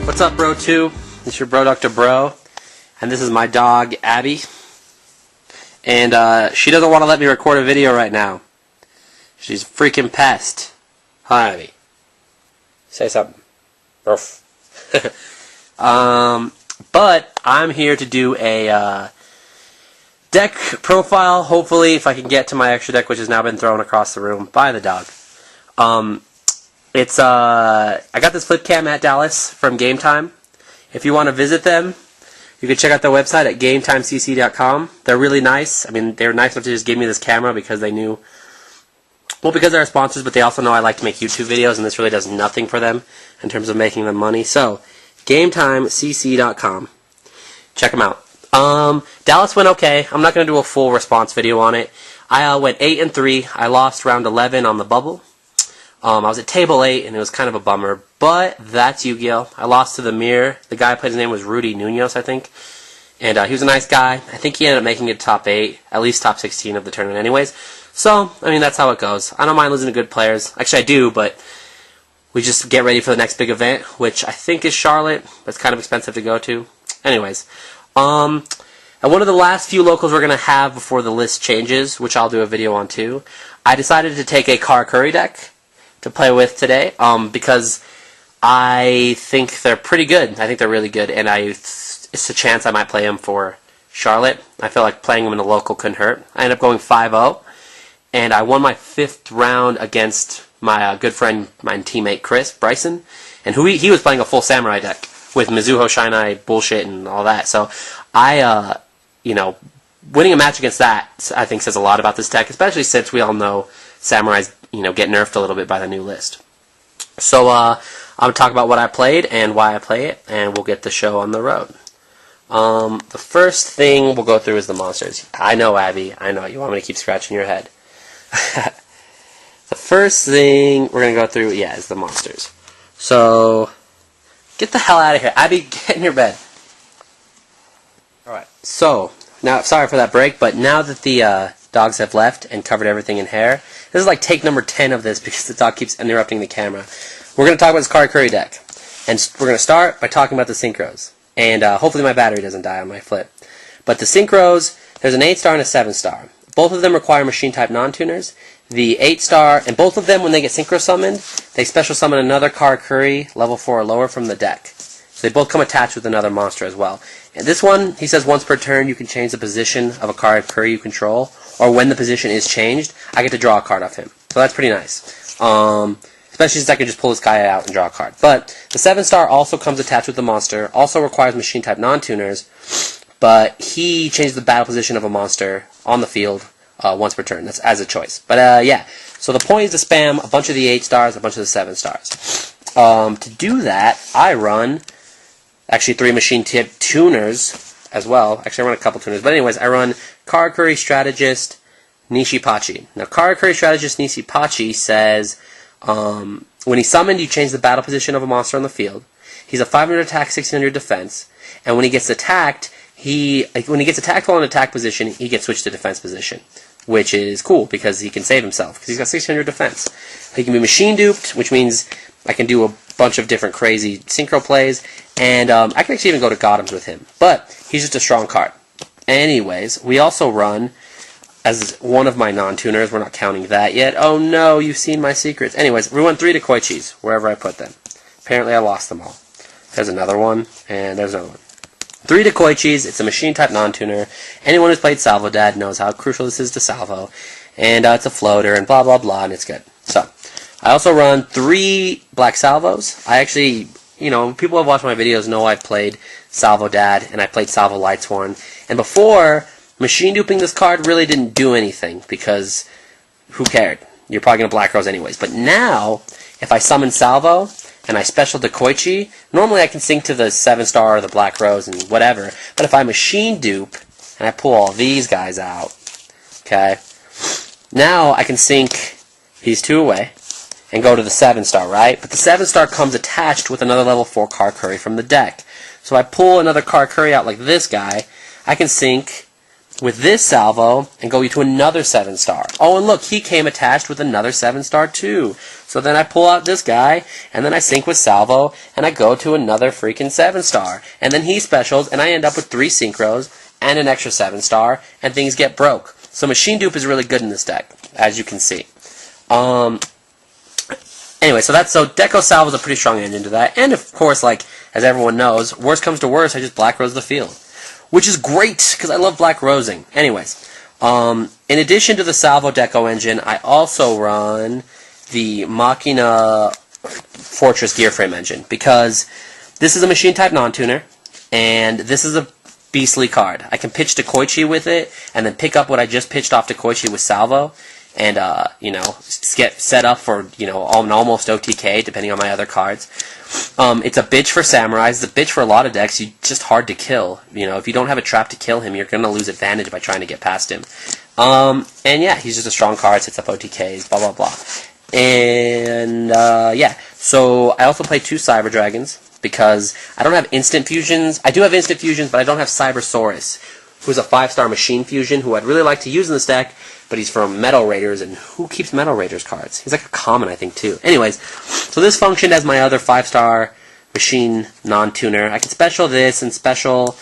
What's up, Bro 2? This is your Bro Dr. Bro, and this is my dog, Abby. And she doesn't want to let me record a video right now. She's a freaking pest. Hi, Abby. Say something. But I'm here to do a deck profile, hopefully, if I can get to my extra deck, which has now been thrown across the room by the dog. I got this flip cam at Dallas from Game Time. If you want to visit them, you can check out their website at gametimecc.com. They're really nice. I mean, they were nice enough to just give me this camera because they knew, well, because they're sponsors, but they also know I like to make YouTube videos, and this really does nothing for them in terms of making them money. So, gametimecc.com. Check them out. Dallas went okay. I'm not going to do a full response video on it. I went 8-3. I lost round 11 on the bubble. I was at table 8, and it was kind of a bummer, but that's Yu-Gi-Oh! I lost to the Mirror. The guy I played, his name was Rudy Nunez, I think, and he was a nice guy. I think he ended up making it top 8, at least top 16 of the tournament anyways. So, I mean, that's how it goes. I don't mind losing to good players. Actually, I do, but we just get ready for the next big event, which I think is Charlotte, but it's kind of expensive to go to. Anyways, and one of the last few locals we're going to have before the list changes, which I'll do a video on too, I decided to take a Karakuri deck to play with today, because I think they're pretty good. I think they're really good, and it's a chance I might play them for Charlotte. I feel like playing them in a local couldn't hurt. I ended up going 5-0, and I won my 5th round against my good friend, my teammate Bryson, and he was playing a full Samurai deck with Mizuho Shinai bullshit and all that. So I, winning a match against that, I think says a lot about this deck, especially since we all know Samurai's, get nerfed a little bit by the new list. So, I'm going to talk about what I played and why I play it, and we'll get the show on the road. The first thing we'll go through is the monsters. I know, Abby, I know, you want me to keep scratching your head. The first thing we're going to go through, is the monsters. So, get the hell out of here. Abby, get in your bed. Alright, so, now, sorry for that break, but now that the dogs have left and covered everything in hair, this is like take number 10 of this because the dog keeps interrupting the camera. We're going to talk about this Karakuri deck. And we're going to start by talking about the synchros. And hopefully my battery doesn't die on my flip. But the synchros, there's an 8-star and a 7-star. Both of them require machine-type non-tuners. The 8-star, and both of them, when they get synchro summoned, they special summon another Karakuri, level 4 or lower, from the deck. So they both come attached with another monster as well. And this one, he says once per turn you can change the position of a Karakuri you control, or when the position is changed, I get to draw a card off him. So that's pretty nice. Especially since I can just pull this guy out and draw a card. But the 7-star also comes attached with the monster, also requires machine-type non-tuners, but he changes the battle position of a monster on the field once per turn. That's as a choice. But so the point is to spam a bunch of the 8-stars, a bunch of the 7-stars. To do that, I run actually 3 machine-type tuners as well. Actually, I run a couple tuners. But anyways, I run Karakuri Strategist Nishipachi. Now, Karakuri Strategist Nishipachi says, when he's summoned, you change the battle position of a monster on the field. He's a 500 attack, 1600 defense. And when he gets attacked, when he gets attacked while in attack position, he gets switched to defense position, which is cool because he can save himself because he's got 1600 defense. He can be machine duped, which means I can do a bunch of different crazy synchro plays, and I can actually even go to Gothams with him. But he's just a strong card. Anyways, we also run, as one of my non-tuners, we're not counting that yet. Oh no, you've seen my secrets. Anyways, we run 3 Dekoichis, wherever I put them. Apparently I lost them all. There's another one, and there's another one. 3 Dekoichis, it's a machine-type non-tuner. Anyone who's played Salvo Dad knows how crucial this is to Salvo. And it's a floater, and blah blah blah, and it's good. So, I also run 3 Black Salvos. I actually, people who have watched my videos know I've played Salvo Dad, and I played Salvo Lightsworn. And before, machine duping this card really didn't do anything, because who cared? You're probably going to Black Rose anyways. But now, if I summon Salvo, and I special Dekoichi, normally I can sync to the 7-star or the Black Rose and whatever. But if I machine dupe, and I pull all these guys out, okay, now I can sync these 2 away, and go to the 7-star, right? But the 7-star comes attached with another level 4 Karakuri from the deck. So I pull another Karakuri out like this guy, I can sync with this Salvo and go to another 7-star. Oh, and look, he came attached with another 7-star too. So then I pull out this guy, and then I sync with Salvo, and I go to another freaking 7-star. And then he specials, and I end up with 3 synchros and an extra 7-star, and things get broke. So Machine Dupe is really good in this deck, as you can see. Anyway, so Deco Salvo is a pretty strong engine to that. And of course, like, as everyone knows, worst comes to worst, I just Black Rose the field. Which is great, because I love Black Rosing. Anyways, in addition to the Salvo Deco engine, I also run the Machina Fortress Gear Frame engine, because this is a machine type non-tuner, and this is a beastly card. I can pitch to Koichi with it, and then pick up what I just pitched off to Koichi with Salvo, and, get set up for, an almost OTK, depending on my other cards. It's a bitch for samurais. It's a bitch for a lot of decks. You're just hard to kill. If you don't have a trap to kill him, you're going to lose advantage by trying to get past him. And yeah, he's just a strong card, sets up OTKs, blah, blah, blah. And, yeah. So, I also play 2 Cyber Dragons, because I don't have instant fusions. I do have instant fusions, but I don't have Cybersaurus, who's a 5-star machine fusion, who I'd really like to use in this deck, but he's from Metal Raiders, and who keeps Metal Raiders cards? He's like a common, I think, too. Anyways, so this functioned as my other 5-star machine non-tuner. I can special this and special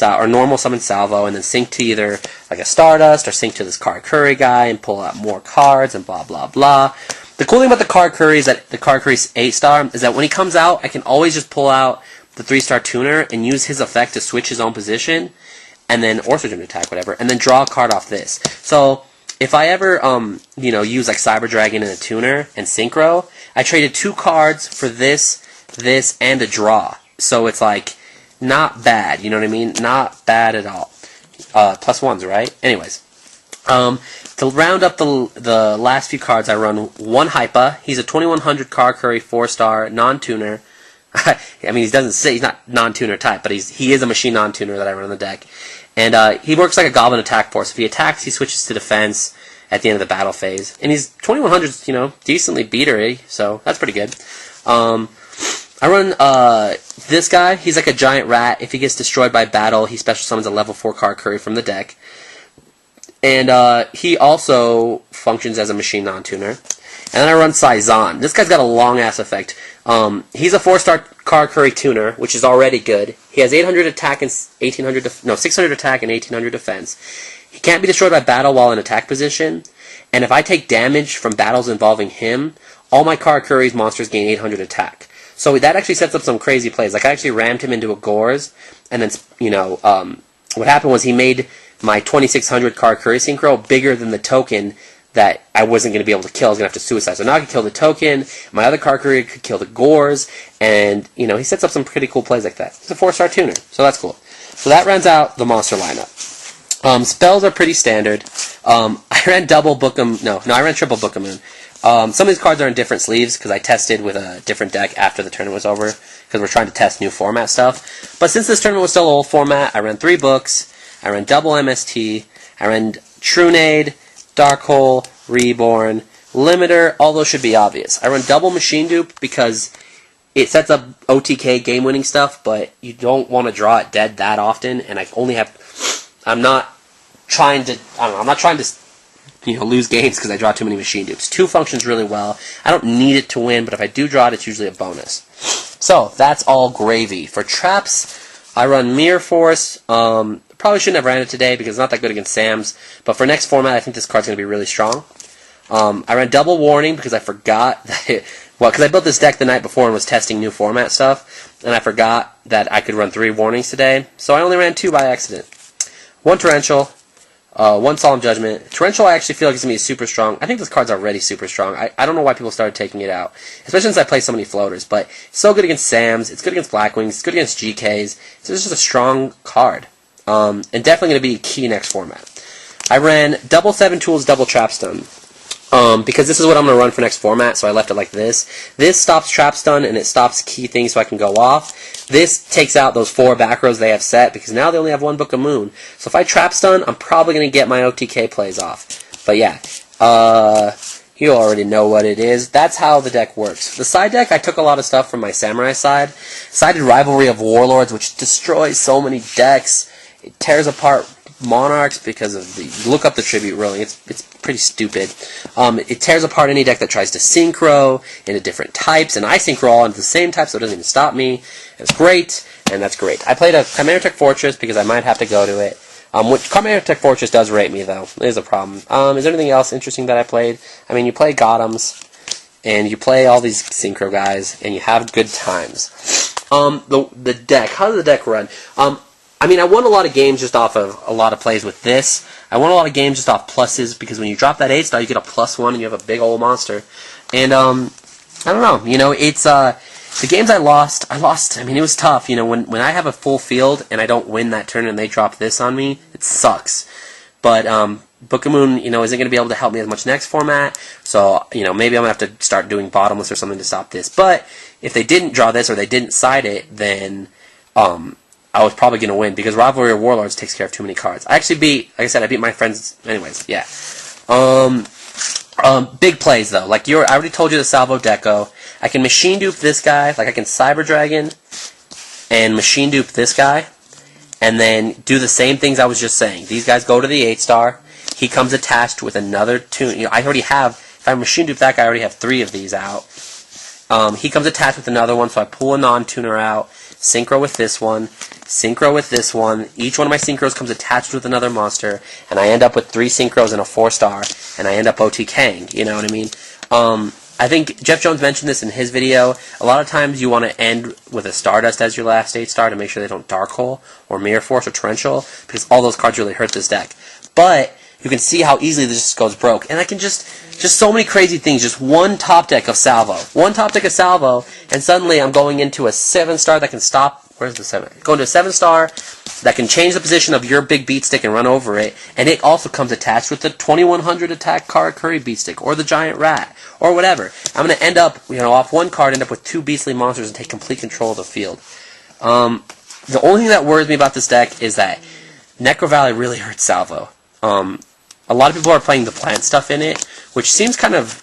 or normal summon Salvo, and then sync to either like a Stardust or sync to this Karakuri guy and pull out more cards and blah blah blah. The cool thing about the Karakuri is that the Karakuri's 8-star is that when he comes out, I can always just pull out the 3-star tuner and use his effect to switch his own position, and then or switch him to attack, whatever, and then draw a card off this. So if I ever, use like Cyber Dragon and a tuner and synchro, I traded 2 cards for this, and a draw. So it's like not bad. You know what I mean? Not bad at all. +1s, right? Anyways, to round up the last few cards, I run 1 Hypa. He's a 2100 Karakuri 4-star non-tuner. I mean, he doesn't say he's not non-tuner type, but he is a machine non-tuner that I run on the deck. And he works like a Goblin Attack Force. If he attacks, he switches to defense at the end of the battle phase. And he's 2100's, decently beatery, so that's pretty good. I run this guy. He's like a giant rat. If he gets destroyed by battle, he special summons a level 4 Karakuri from the deck. And he also functions as a machine non-tuner. And then I run Saizan. This guy's got a long-ass effect. He's a 4-star Karakuri tuner, which is already good. He has 800 attack and 600 attack and 1800 defense. He can't be destroyed by battle while in attack position. And if I take damage from battles involving him, all my Karakuri's monsters gain 800 attack. So that actually sets up some crazy plays. Like, I actually rammed him into a Gores, and then, what happened was he made my 2600 Karakuri Synchro bigger than the token that I wasn't going to be able to kill. I was going to have to suicide. So now I could kill the token, my other Karakuri could kill the Gores, and, he sets up some pretty cool plays like that. He's a 4-star tuner, so that's cool. So that rounds out the monster lineup. Spells are pretty standard. I ran double Bookum, I ran triple Bookamoon. Some of these cards are in different sleeves, because I tested with a different deck after the tournament was over, because we're trying to test new format stuff. But since this tournament was still old format, I ran 3 books, I ran double MST, I ran Trunade, Darkhole, Reborn, Limiter, all those should be obvious. I run double Machine Dupe because it sets up OTK game-winning stuff, but you don't want to draw it dead that often, and I'm not trying to lose games because I draw too many Machine Dupes. 2 functions really well. I don't need it to win, but if I do draw it, it's usually a bonus. So, that's all gravy. For traps, I run Mirror Force. Probably shouldn't have ran it today because it's not that good against Sam's. But for next format, I think this card's going to be really strong. I ran Double Warning because I forgot that because I built this deck the night before and was testing new format stuff, and I forgot that I could run 3 warnings today. So I only ran 2 by accident. 1 Torrential, 1 Solemn Judgment. Torrential I actually feel like it's going to be super strong. I think this card's already super strong. I don't know why people started taking it out, especially since I play so many floaters. But it's so good against Sam's, it's good against Blackwings, it's good against GKs. It's just a strong card. And definitely going to be key next format. I ran double 7 tools, double trap stun. Because this is what I'm going to run for next format, so I left it like this. This stops trap stun, and it stops key things so I can go off. This takes out those 4 back rows they have set, because now they only have 1 Book of Moon. So if I trap stun, I'm probably going to get my OTK plays off. But yeah, you already know what it is. That's how the deck works. The side deck, I took a lot of stuff from my Samurai side. Sided Rivalry of Warlords, which destroys so many decks. It tears apart Monarchs because of the look up the tribute ruling. It's pretty stupid. It tears apart any deck that tries to synchro into different types, and I synchro all into the same type, so it doesn't even stop me. It's great, and that's great. I played a Chimera Tech Fortress because I might have to go to it. Which Chimera Tech Fortress does rate me though. It is a problem. Is there anything else interesting that I played? I mean, you play Gothams, and you play all these synchro guys, and you have good times. The deck. How does the deck run? I mean, I won a lot of games just off of a lot of plays with this. I won a lot of games just off pluses, because when you drop that 8-star, you get a +1, and you have a big old monster. And, I don't know. You know, it's, the games I lost, I mean, it was tough. You know, when I have a full field, and I don't win that turn, and they drop this on me, it sucks. But, Book of Moon, you know, isn't going to be able to help me as much next format, so, you know, maybe I'm going to have to start doing bottomless or something to stop this. But, if they didn't draw this, or they didn't side it, then, I was probably going to win, because Rivalry of Warlords takes care of too many cards. I actually beat, like I said, I beat my friends, anyways, yeah. Big plays, though. Like, I already told you the Salvo Deco. I can machine dupe this guy, like I can Cyber Dragon, and machine dupe this guy, and then do the same things I was just saying. These guys go to the 8-star, he comes attached with another tune. You know, I already have, if I machine dupe that guy, I already have 3 of these out. He comes attached with another one, so I pull a non-tuner out, synchro with this one, synchro with this one. Each one of my synchros comes attached with another monster, and I end up with 3 synchros and a 4-star, and I end up OTKing, you know what I mean? I think Jeff Jones mentioned this in his video. A lot of times you want to end with a Stardust as your last 8-star to make sure they don't Dark Hole, or Mirror Force, or Torrential, because all those cards really hurt this deck. But you can see how easily this just goes broke. And I can just so many crazy things. Just one top deck of Salvo. One top deck of Salvo, and suddenly I'm going into a 7-star that can stop. Where's the 7? Going to a 7-star that can change the position of your big beat stick and run over it. And it also comes attached with the 2100 attack Karakuri beat stick, or the Giant Rat, or whatever. I'm going to end up, you know, off one card, end up with 2 beastly monsters and take complete control of the field. The only thing that worries me about this deck is that Necro Valley really hurts Salvo. A lot of people are playing the plant stuff in it, which seems kind of...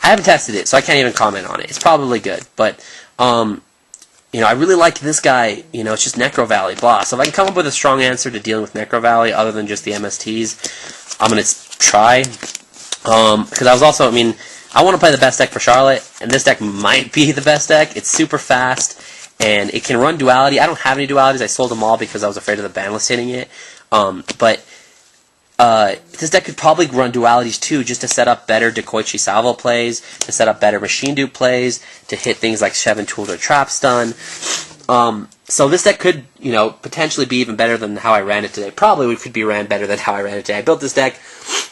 I haven't tested it, so I can't even comment on it. It's probably good, but, you know, I really like this guy. You know, it's just Necro Valley, blah. So if I can come up with a strong answer to dealing with Necro Valley other than just the MSTs, I'm going to try. Because I was also, I mean, I want to play the best deck for Charlotte, and this deck might be the best deck. It's super fast, and it can run duality. I don't have any dualities. I sold them all because I was afraid of the ban list hitting it. But this deck could probably run dualities too, just to set up better Dekoichi Salvo plays, to set up better machine dupe plays, to hit things like Shevin Tool or Trap Stun. So this deck could, you know, potentially be even better than how I ran it today. Probably could be ran better than how I ran it today. I built this deck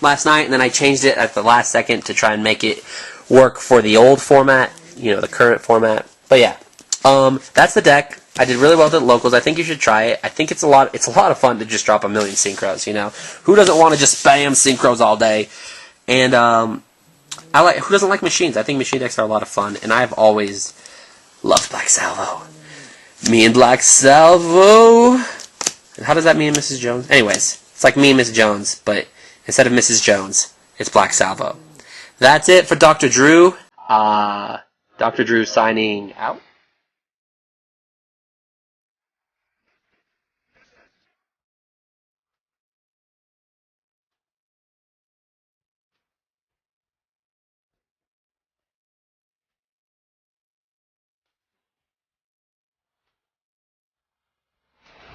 last night, and then I changed it at the last second to try and make it work for the old format, you know, the current format. But yeah, that's the deck. I did really well at the locals. I think you should try it. I think it's a lot of fun to just drop a million synchros, you know. Who doesn't want to just spam synchros all day? And who doesn't like machines? I think machine decks are a lot of fun, and I've always loved Black Salvo. Me and Black Salvo. And how does that mean, Mrs. Jones? Anyways, it's like me and Miss Jones, but instead of Mrs. Jones, it's Black Salvo. That's it for Dr. Drew. Dr. Drew signing out.